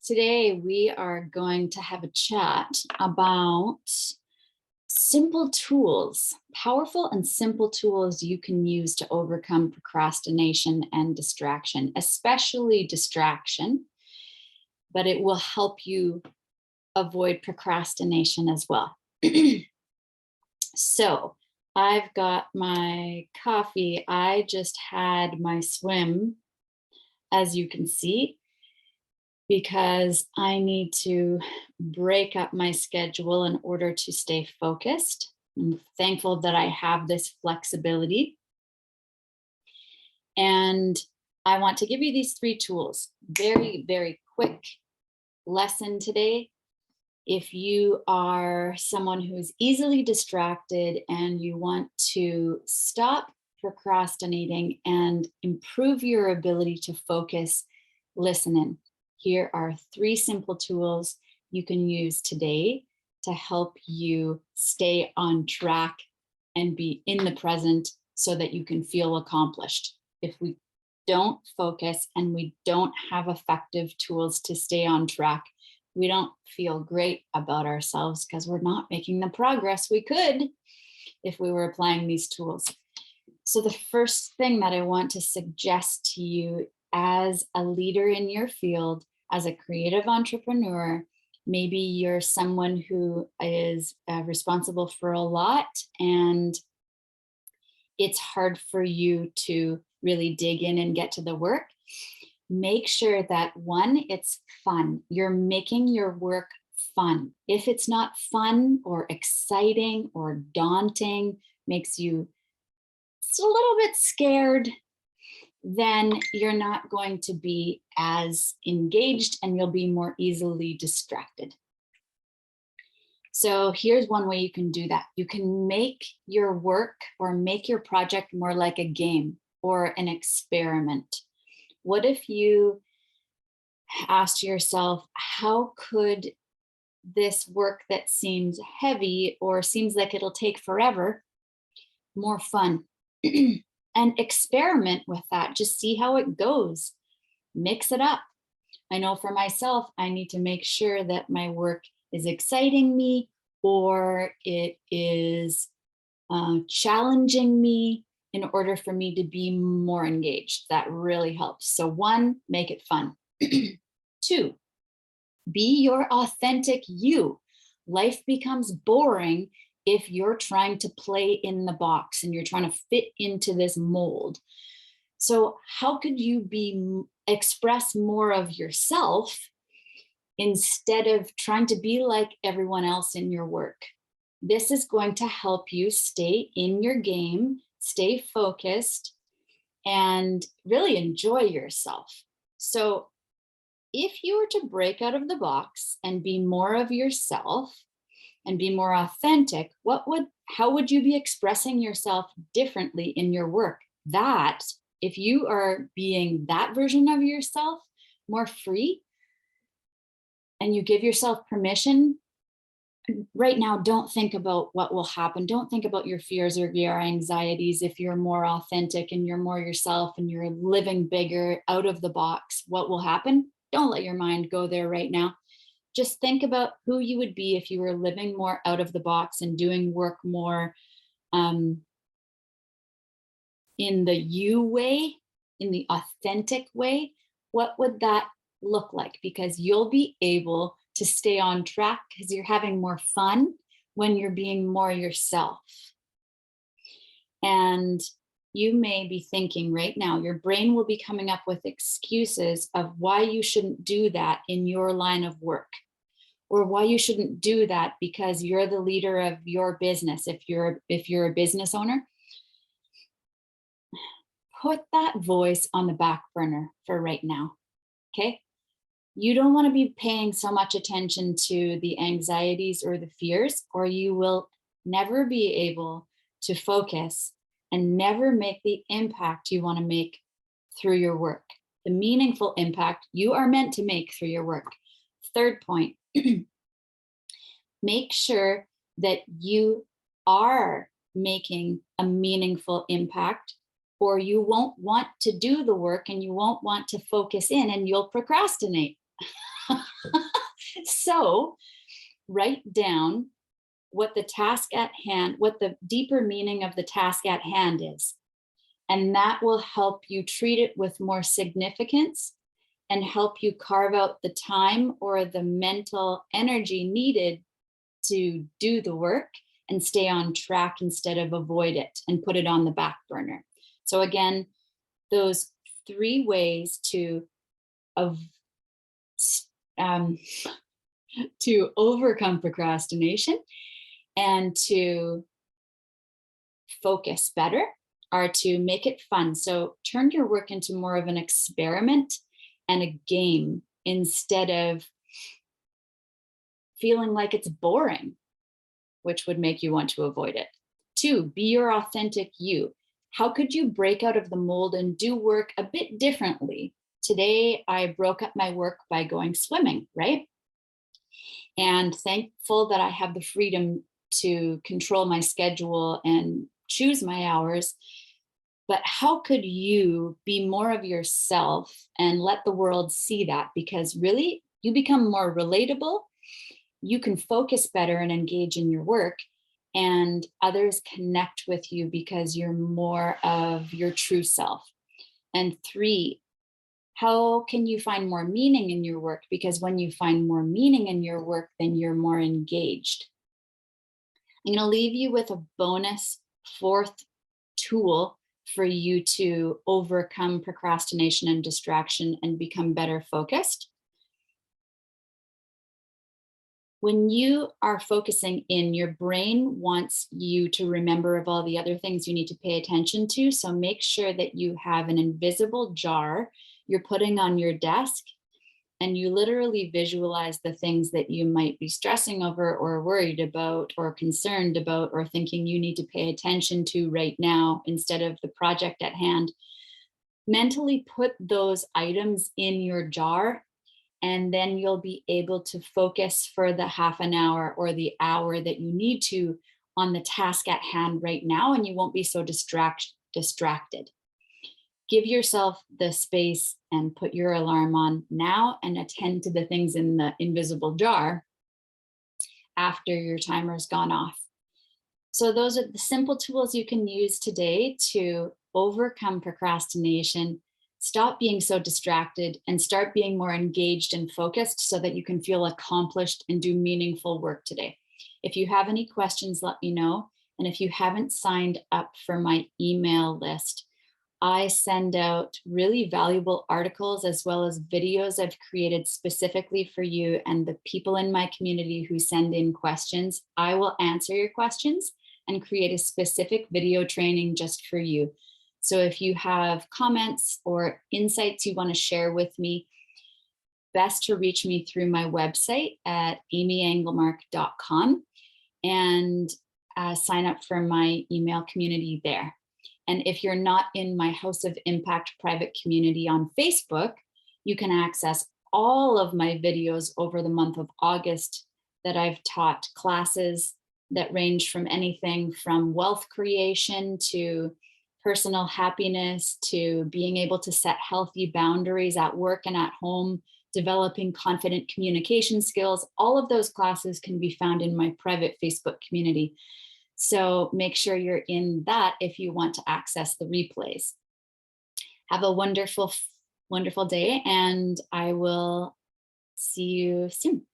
Today, we are going to have a chat about simple tools, powerful and simple tools you can use to overcome procrastination and distraction, especially distraction, but it will help you avoid procrastination as well. So, I've got my coffee. I just had my swim, as you can see, because I need to break up my schedule in order to stay focused. I'm thankful that I have this flexibility. And I want to give you these three tools. Very, very quick lesson today. If you are someone who is easily distracted and you want to stop procrastinating and improve your ability to focus, listen in. Here are three simple tools you can use today to help you stay on track and be in the present so that you can feel accomplished. If we don't focus and we don't have effective tools to stay on track, we don't feel great about ourselves because we're not making the progress we could if we were applying these tools. So the first thing that I want to suggest to you as a leader in your field, as a creative entrepreneur, maybe you're someone who is responsible for a lot and it's hard for you to really dig in and get to the work. Make sure that one, it's fun. You're making your work fun. If it's not fun or exciting or daunting, makes you a little bit scared, then you're not going to be as engaged and you'll be more easily distracted. So here's one way you can do that. You can make your work or make your project more like a game or an experiment. What if you asked yourself, how could this work that seems heavy or seems like it'll take forever, more fun? And experiment with that. Just see how it goes. Mix it up. I know for myself, I need to make sure that my work is exciting me or it is challenging me in order for me to be more engaged. That really helps. So one, make it fun. Two, be your authentic you. Life becomes boring if you're trying to play in the box and you're trying to fit into this mold. So how could you express more of yourself instead of trying to be like everyone else in your work? This is going to help you stay in your game, stay focused, and really enjoy yourself. So if you were to break out of the box and be more of yourself and be more authentic, how would you be expressing yourself differently in your work? That, if you are being that version of yourself, more free, and you give yourself permission, right now, don't think about what will happen. Don't think about your fears or your anxieties. If you're more authentic and you're more yourself and you're living bigger out of the box, what will happen? Don't let your mind go there right now. Just think about who you would be if you were living more out of the box and doing work more in the you way, in the authentic way. What would that look like? Because you'll be able to stay on track because you're having more fun when you're being more yourself. And you may be thinking right now, your brain will be coming up with excuses of why you shouldn't do that in your line of work, or why you shouldn't do that because you're the leader of your business. If you're a business owner, put that voice on the back burner for right now. Okay. You don't want to be paying so much attention to the anxieties or the fears, or you will never be able to focus and never make the impact you want to make through your work, the meaningful impact you are meant to make through your work. Third point, make sure that you are making a meaningful impact, or you won't want to do the work and you won't want to focus in and you'll procrastinate. So write down what the task at hand, what the deeper meaning of the task at hand is. And that will help you treat it with more significance and help you carve out the time or the mental energy needed to do the work and stay on track instead of avoid it and put it on the back burner. So again, those 3 ways of um, to overcome procrastination and to focus better are to make it fun. So turn your work into more of an experiment and a game instead of feeling like it's boring, which would make you want to avoid it. 2, be your authentic you. How could you break out of the mold and do work a bit differently? Today, I broke up my work by going swimming, right? And thankful that I have the freedom to control my schedule and choose my hours. But how could you be more of yourself and let the world see that? Because really, you become more relatable, you can focus better and engage in your work, and others connect with you because you're more of your true self. And 3, how can you find more meaning in your work? Because when you find more meaning in your work, then you're more engaged. I'm going to leave you with a bonus 4th tool for you to overcome procrastination and distraction and become better focused. When you are focusing in, your brain wants you to remember of all the other things you need to pay attention to. So make sure that you have an invisible jar you're putting on your desk, and you literally visualize the things that you might be stressing over or worried about or concerned about or thinking you need to pay attention to right now instead of the project at hand. Mentally put those items in your jar, and then you'll be able to focus for the half an hour or the hour that you need to on the task at hand right now, and you won't be so distracted. Give yourself the space and put your alarm on now and attend to the things in the invisible jar after your timer's gone off. So those are the simple tools you can use today to overcome procrastination, stop being so distracted, and start being more engaged and focused so that you can feel accomplished and do meaningful work today. If you have any questions, let me know. And if you haven't signed up for my email list, I send out really valuable articles as well as videos I've created specifically for you and the people in my community who send in questions. I will answer your questions and create a specific video training just for you. So if you have comments or insights you want to share with me, best to reach me through my website at amyanglemark.com and sign up for my email community there. And if you're not in my House of Impact private community on Facebook, you can access all of my videos over the month of August that I've taught classes that range from anything from wealth creation to personal happiness to being able to set healthy boundaries at work and at home, developing confident communication skills. All of those classes can be found in my private Facebook community. So make sure you're in that if you want to access the replays. Have a wonderful, wonderful day, and I will see you soon.